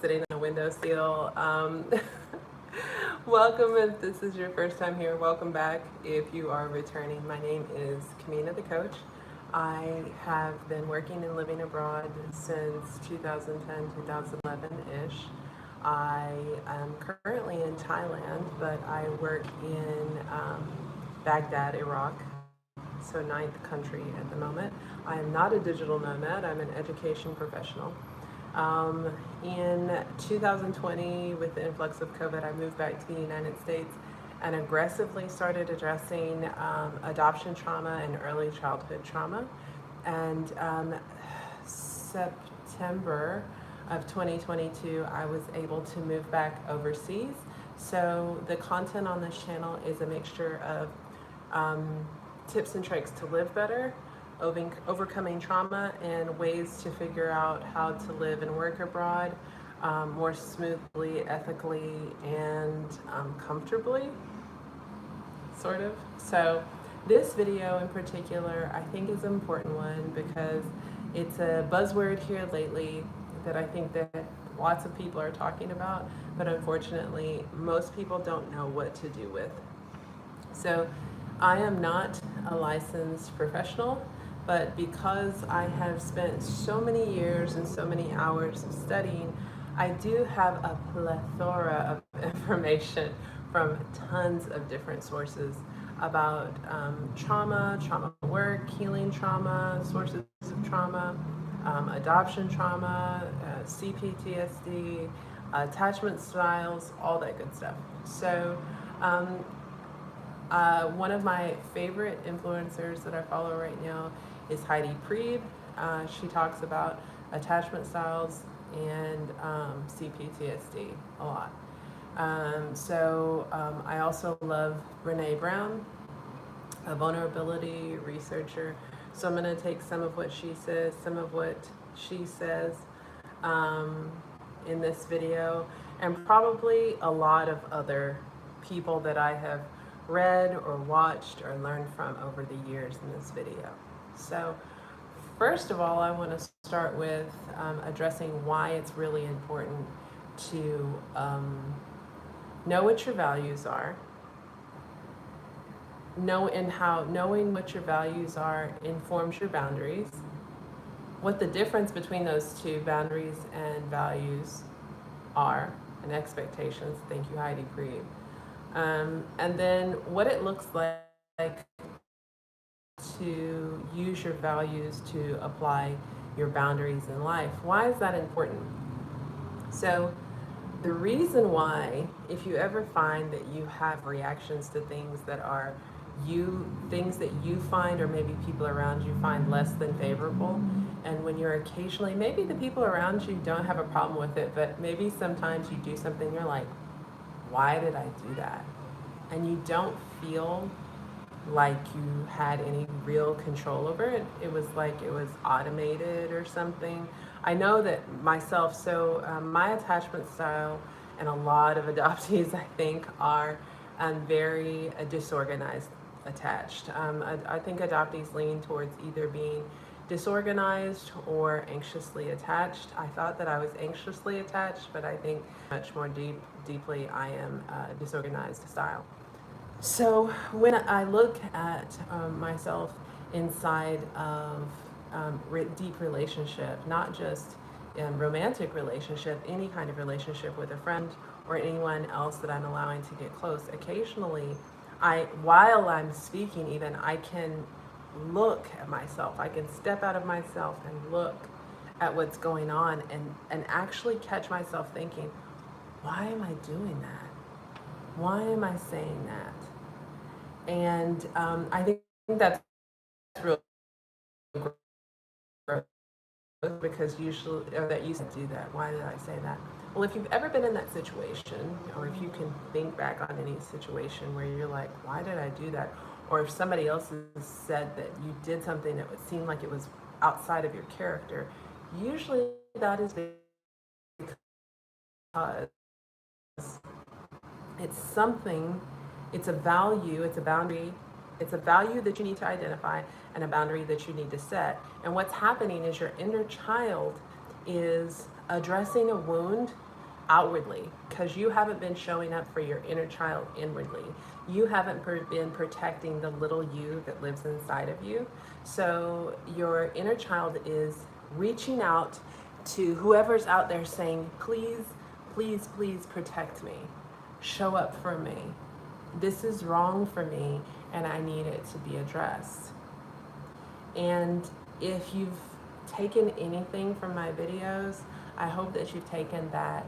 sitting on a windowsill. Welcome if this is your first time here. Welcome back if you are returning. My name is Kamina the Coach. I have been working and living abroad since 2010, 2011-ish. I am currently in Thailand, but I work in Baghdad, Iraq, so ninth country at the moment. I am not a digital nomad, I'm an education professional. In 2020, with the influx of COVID, I moved back to the United States and aggressively started addressing adoption trauma and early childhood trauma. And September of 2022, I was able to move back overseas. So the content on this channel is a mixture of tips and tricks to live better, overcoming trauma, and ways to figure out how to live and work abroad more smoothly, ethically, and comfortably, sort of. So this video in particular, I think is an important one because it's a buzzword here lately that I think that lots of people are talking about, but unfortunately most people don't know what to do with. So I am not a licensed professional, but because I have spent so many years and so many hours of studying, I do have a plethora of information from tons of different sources about trauma work, healing trauma, sources of trauma, adoption trauma, CPTSD, attachment styles, all that good stuff. So one of my favorite influencers that I follow right now is Heidi Priebe. She talks about attachment styles and CPTSD a lot. I also love Brene Brown, a vulnerability researcher. So I'm going to take some of what she says, in this video, and probably a lot of other people that I have read or watched or learned from over the years in this video. So first of all, I want to start with addressing why it's really important to know what your values are, knowing what your values are informs your boundaries, what the difference between those two, boundaries and values, are, and expectations. Thank you, Heidi Priebe. And then what it looks like to use your values to apply your boundaries in life. Why is that important? So the reason why, if you ever find that you have reactions to things that are things that you find or maybe people around you find less than favorable, and when you're occasionally, maybe the people around you don't have a problem with it, but maybe sometimes you do something, you're like, why did I do that? And you don't feel like you had any real control over it. It was like it was automated or something. I know that myself, so my attachment style and a lot of adoptees, I think, are very disorganized attached. I think adoptees lean towards either being disorganized or anxiously attached. I thought that I was anxiously attached, but I think much more deeply I am disorganized style. So when I look at myself inside of deep relationship, not just romantic relationship, any kind of relationship with a friend or anyone else that I'm allowing to get close, occasionally, while I'm speaking even, I can look at myself. I can step out of myself and look at what's going on and actually catch myself thinking, why am I doing that? Why am I saying that? And I think that's real growth, because usually, or that used to do that. Why did I say that? Well, if you've ever been in that situation, or if you can think back on any situation where you're like, why did I do that? Or if somebody else has said that you did something that would seem like it was outside of your character, usually that is because it's something, it's a value, it's a boundary, it's a value that you need to identify and a boundary that you need to set. And what's happening is your inner child is addressing a wound outwardly, because you haven't been showing up for your inner child inwardly. You haven't been protecting the little you that lives inside of you. So your inner child is reaching out to whoever's out there saying, please, please, please protect me. Show up for me. This is wrong for me and I need it to be addressed. And if you've taken anything from my videos, I hope that you've taken that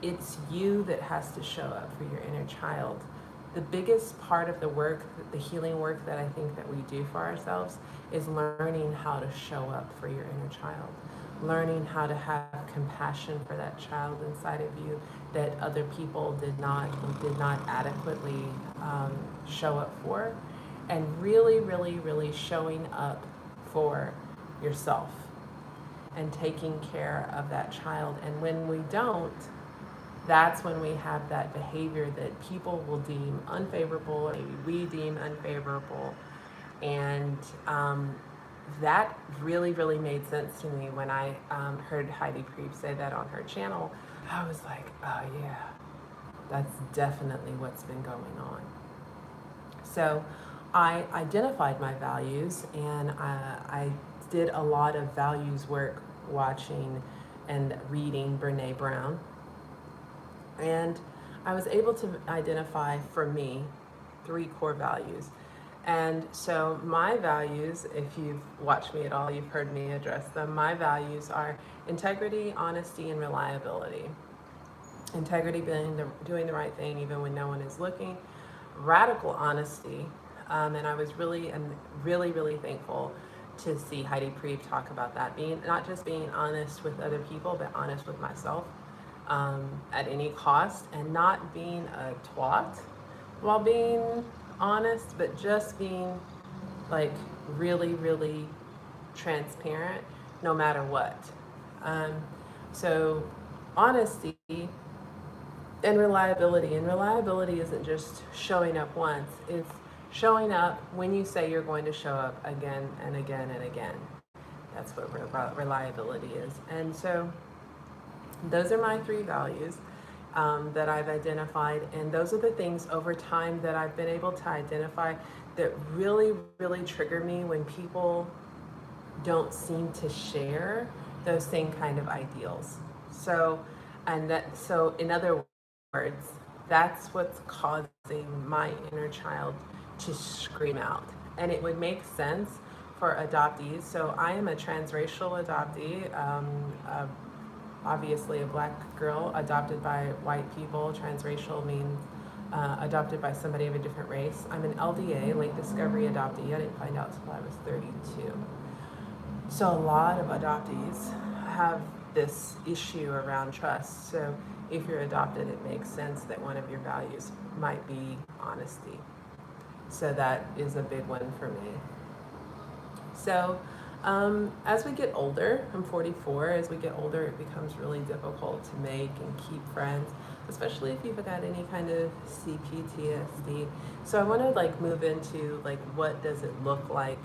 it's you that has to show up for your inner child. The biggest part of the work, the healing work that I think that we do for ourselves is learning how to show up for your inner child. Learning how to have compassion for that child inside of you that other people did not adequately show up for, and really, really, really showing up for yourself and taking care of that child. And when we don't, that's when we have that behavior that people will deem unfavorable, or maybe we deem unfavorable. And that really, really made sense to me when I heard Heidi Priebe say that on her channel. I was like, oh yeah, that's definitely what's been going on. So I identified my values, and I did a lot of values work watching and reading Brene Brown. And I was able to identify for me 3 core values. And so my values, if you've watched me at all, you've heard me address them. My values are integrity, honesty, and reliability. Integrity being doing the right thing even when no one is looking. Radical honesty. And I was really thankful to see Heidi Priebe talk about that. Not just being honest with other people, but honest with myself at any cost, and not being a twat while being honest, but just being like really, really transparent no matter what. So honesty and reliability. And reliability isn't just showing up once, it's showing up when you say you're going to show up again and again and again. That's what reliability is. And so those are my 3 values that I've identified. And those are the things over time that I've been able to identify that really, really trigger me when people don't seem to share those same kind of ideals. So in other words, that's what's causing my inner child to scream out. And it would make sense for adoptees. So I am a transracial adoptee, obviously a Black girl adopted by white people. Transracial means adopted by somebody of a different race. I'm an LDA, late discovery adoptee. I didn't find out until I was 32. So a lot of adoptees have this issue around trust. So if you're adopted, it makes sense that one of your values might be honesty. So that is a big one for me. So as we get older, I'm 44, as we get older, it becomes really difficult to make and keep friends, especially if you've got any kind of CPTSD. So I want to move into what does it look like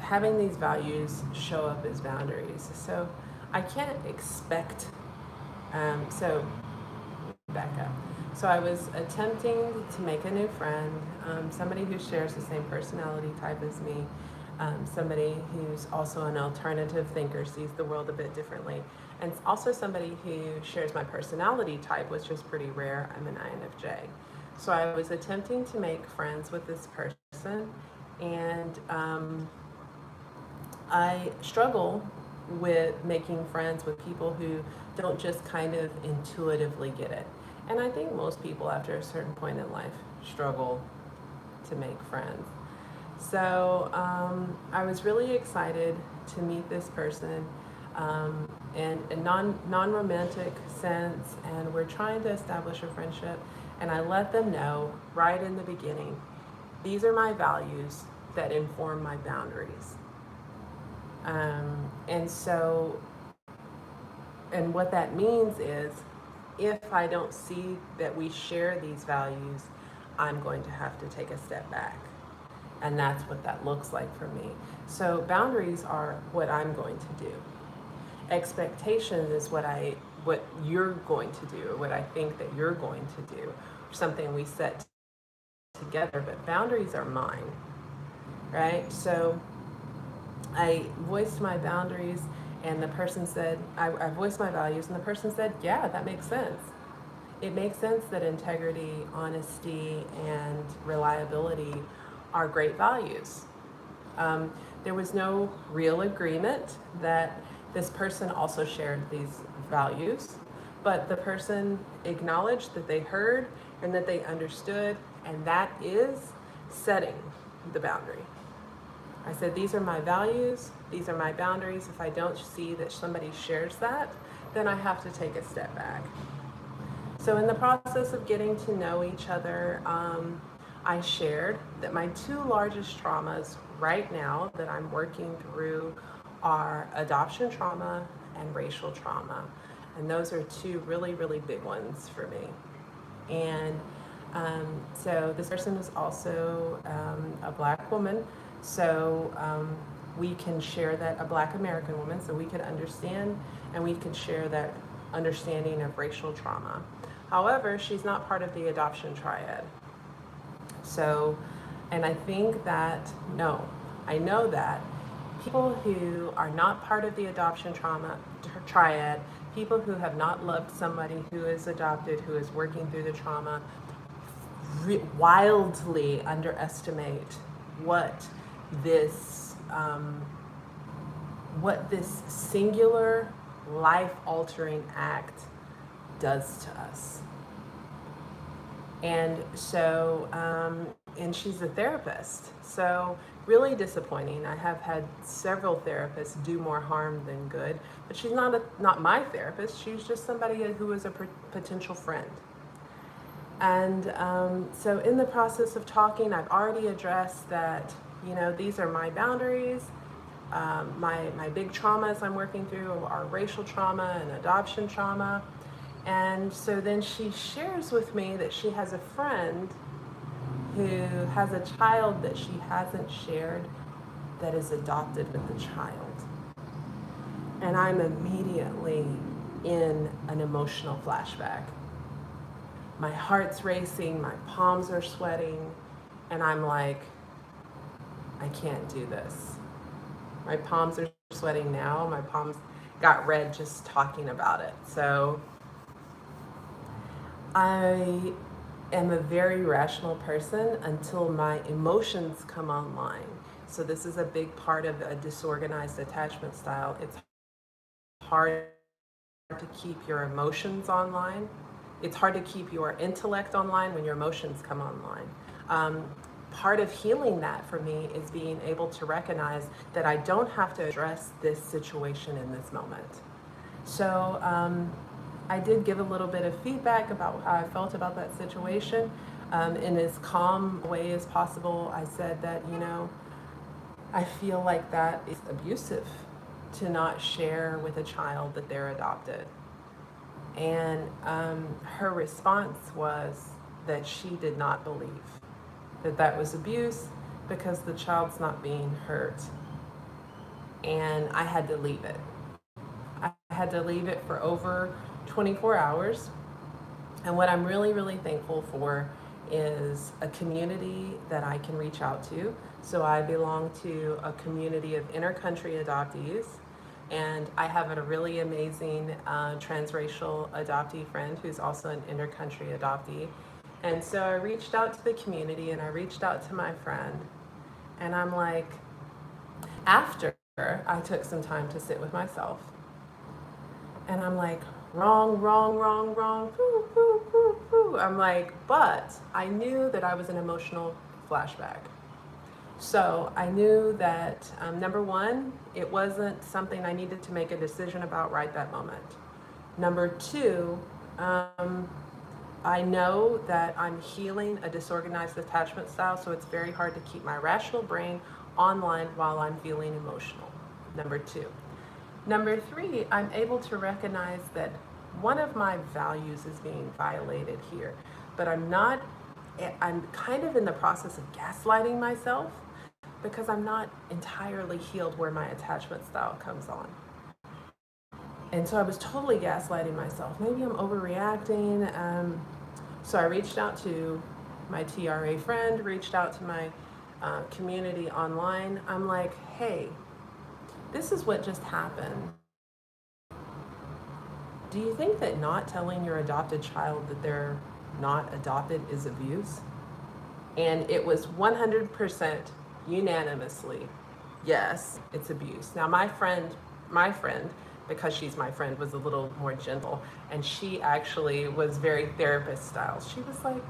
having these values show up as boundaries. So I can't expect, so back up. So I was attempting to make a new friend, somebody who shares the same personality type as me, somebody who's also an alternative thinker, sees the world a bit differently, and also somebody who shares my personality type, which is pretty rare. I'm an INFJ. So I was attempting to make friends with this person, and I struggle with making friends with people who don't just kind of intuitively get it. And I think most people after a certain point in life struggle to make friends. So I was really excited to meet this person in a non-romantic sense, and we're trying to establish a friendship. And I let them know right in the beginning, these are my values that inform my boundaries. And what that means is, if I don't see that we share these values, I'm going to have to take a step back. And that's what that looks like for me. So boundaries are what I'm going to do. Expectation is what you're going to do, or what I think that you're going to do, something we set together, but boundaries are mine, right? So I voiced my boundaries, and the person said, I voiced my values, and the person said, yeah, that makes sense. It makes sense that integrity, honesty, and reliability are great values. There was no real agreement that this person also shared these values, but the person acknowledged that they heard and that they understood, and that is setting the boundary. I said, these are my values, these are my boundaries. If I don't see that somebody shares that, then I have to take a step back. So in the process of getting to know each other, I shared that my two largest traumas right now that I'm working through are adoption trauma and racial trauma. And those are two really, really big ones for me. And so this person is also a Black woman. So we can share that, a Black American woman, so we could understand and we can share that understanding of racial trauma. However, she's not part of the adoption triad. So, and I think that, no, I know that people who are not part of the adoption trauma triad, people who have not loved somebody who is adopted, who is working through the trauma, wildly underestimate what this singular life-altering act does to us. And so, and she's a therapist. So really disappointing. I have had several therapists do more harm than good, but she's not my therapist. She's just somebody who is a potential friend. And so in the process of talking, I've already addressed that, these are my boundaries. My big traumas I'm working through are racial trauma and adoption trauma. And so then she shares with me that she has a friend who has a child that she hasn't shared that is adopted with the child. And I'm immediately in an emotional flashback. My heart's racing, my palms are sweating, and I'm like, I can't do this. My palms are sweating now. My palms got red just talking about it. So I am a very rational person until my emotions come online. So this is a big part of a disorganized attachment style. It's hard to keep your emotions online. It's hard to keep your intellect online when your emotions come online. Part of healing that for me is being able to recognize that I don't have to address this situation in this moment. So I did give a little bit of feedback about how I felt about that situation. In as calm a way as possible, I said that, I feel like that is abusive to not share with a child that they're adopted. And her response was that she did not believe that was abuse because the child's not being hurt. And I had to leave it. I had to leave it for over 24 hours. And what I'm really, really thankful for is a community that I can reach out to. So I belong to a community of intercountry adoptees. And I have a really amazing transracial adoptee friend who's also an intercountry adoptee. And so I reached out to the community and I reached out to my friend. And I'm like, after I took some time to sit with myself, and I'm like, wrong, wrong, wrong, wrong, poo, poo, poo, poo. I'm like, but I knew that I was an emotional flashback. So I knew that, number one, it wasn't something I needed to make a decision about right that moment. Number two, I know that I'm healing a disorganized attachment style, so it's very hard to keep my rational brain online while I'm feeling emotional. Number two. Number three, I'm able to recognize that one of my values is being violated here, but I'm kind of in the process of gaslighting myself because I'm not entirely healed where my attachment style comes on. And so I was totally gaslighting myself. Maybe I'm overreacting. So I reached out to my TRA friend, reached out to my community online. I'm like, hey, this is what just happened. Do you think that not telling your adopted child that they're not adopted is abuse? And it was 100% unanimously, yes, it's abuse. Now my friend, because she's my friend, was a little more gentle, and she actually was very therapist style. She was like,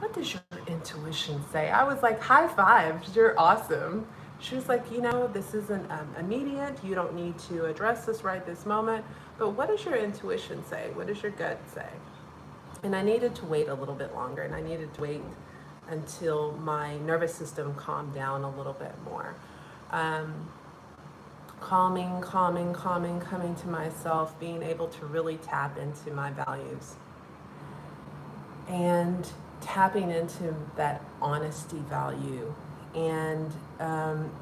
what does your intuition say? I was like, high five, you're awesome. She was like, this isn't immediate. You don't need to address this right this moment. But what does your intuition say? What does your gut say? And I needed to wait a little bit longer, and I needed to wait until my nervous system calmed down a little bit more. Calming, coming to myself, being able to really tap into my values. And tapping into that honesty value. And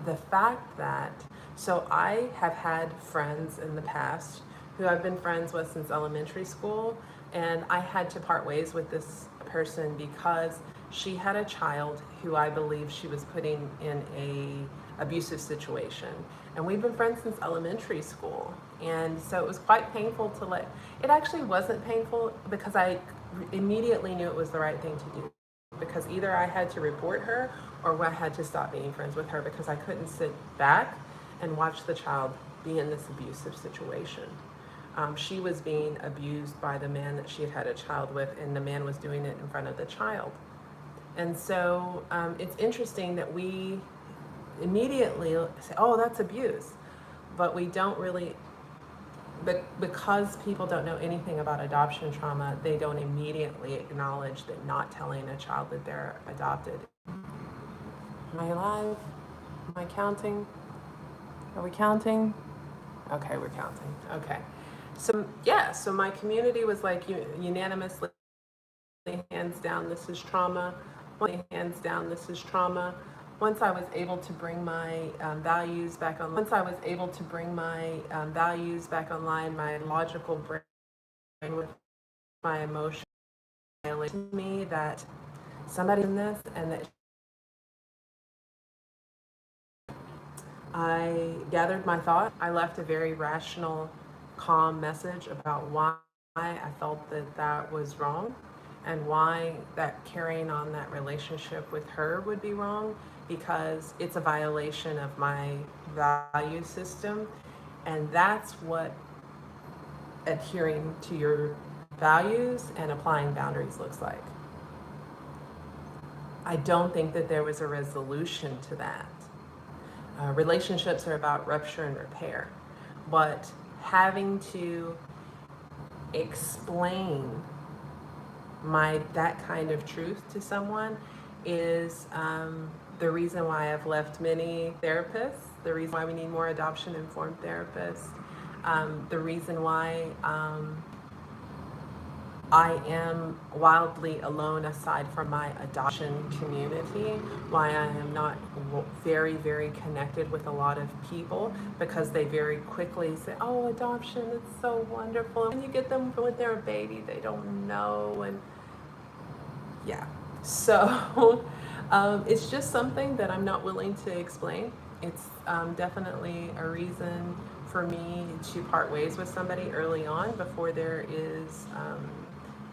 the fact that, so I have had friends in the past who I've been friends with since elementary school, and I had to part ways with this person because she had a child who I believe she was putting in a abusive situation. And we've been friends since elementary school. And so it was quite painful to it actually wasn't painful because I immediately knew it was the right thing to do, because either I had to report her or I had to stop being friends with her, because I couldn't sit back and watch the child be in this abusive situation. She was being abused by the man that she had had a child with, and the man was doing it in front of the child. And so it's interesting that we immediately say, oh, that's abuse. But we don't really, but because people don't know anything about adoption trauma, they don't immediately acknowledge that not telling a child that they're adopted. Am I live? Am I counting? Are we counting? Okay, we're counting. Okay. So yeah, so my community was like unanimously, hands down, this is trauma. Hands down, this is trauma. Once I was able to bring my values back online, my logical brain with my emotion to me that somebody in this, and that I gathered my thought. I left a very rational, calm message about why I felt that that was wrong, and why that carrying on that relationship with her would be wrong, because it's a violation of my value system. And that's what adhering to your values and applying boundaries looks like. I don't think that there was a resolution to that. Relationships are about rupture and repair, but having to explain that kind of truth to someone is the reason why I've left many therapists, the reason why we need more adoption-informed therapists, the reason why I am wildly alone aside from my adoption community, why I am not very, very connected with a lot of people, because they very quickly say, oh, adoption, it's so wonderful. When you get them when they're a baby, they don't know. And yeah, so it's just something that I'm not willing to explain. It's definitely a reason for me to part ways with somebody early on before there is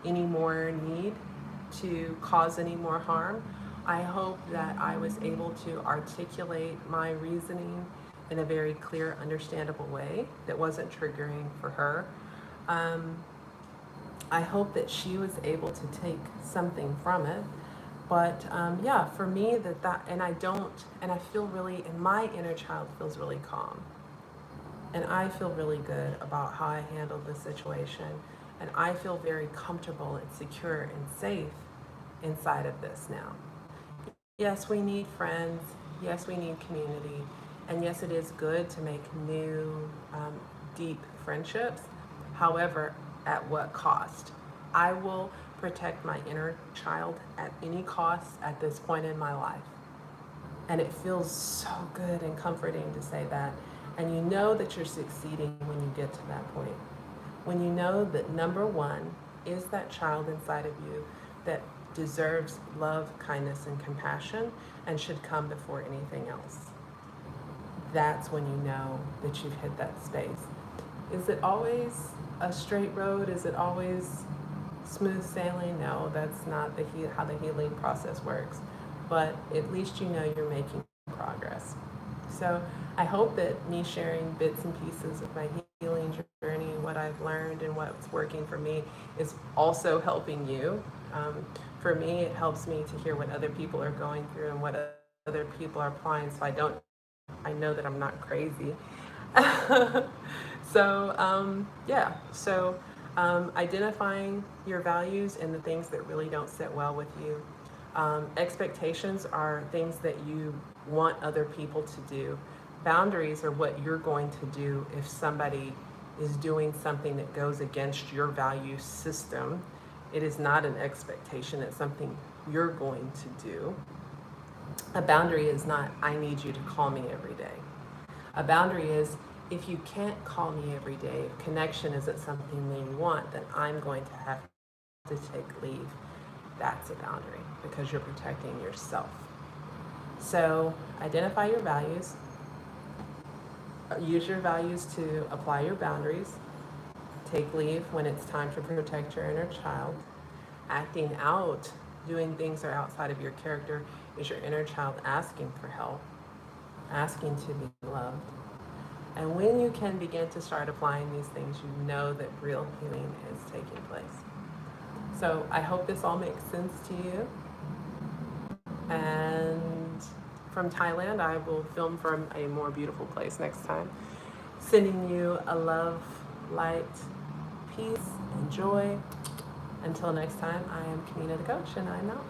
any more need to cause any more harm. I hope that I was able to articulate my reasoning in a very clear, understandable way that wasn't triggering for her. I hope that she was able to take something from it. But yeah, for me, and I feel really, and my inner child feels really calm. And I feel really good about how I handled the situation. And I feel very comfortable and secure and safe inside of this now. Yes, we need friends. Yes, we need community. And yes, it is good to make new, deep friendships. However, at what cost? I will protect my inner child at any cost at this point in my life. And it feels so good and comforting to say that. And you know that you're succeeding when you get to that point. When you know that number one is that child inside of you that deserves love, kindness, and compassion and should come before anything else. That's when you know that you've hit that space. Is it always a straight road? Is it always smooth sailing? No, that's not how the healing process works. But at least you know you're making progress. So I hope that me sharing bits and pieces of my healing journey, what I've learned and what's working for me is also helping you. For me, it helps me to hear what other people are going through and what other people are applying, so I know that I'm not crazy. Identifying your values and the things that really don't sit well with you. Expectations are things that you want other people to do. Boundaries are what you're going to do if somebody is doing something that goes against your value system. It is not an expectation, it's something you're going to do. A boundary is not, I need you to call me every day. A boundary is, if you can't call me every day, if connection isn't something that you want, then I'm going to have to take leave. That's a boundary because you're protecting yourself. So identify your values. Use your values to apply your boundaries. Take leave when it's time to protect your inner child. Acting out, doing things that are outside of your character, is your inner child asking for help, asking to be loved. And when you can begin to start applying these things, you know that real healing is taking place. So I hope this all makes sense to you. And from Thailand, I will film from a more beautiful place next time. Sending you a love, light, peace, and joy. Until next time, I am Kamina the Coach, and I'm out.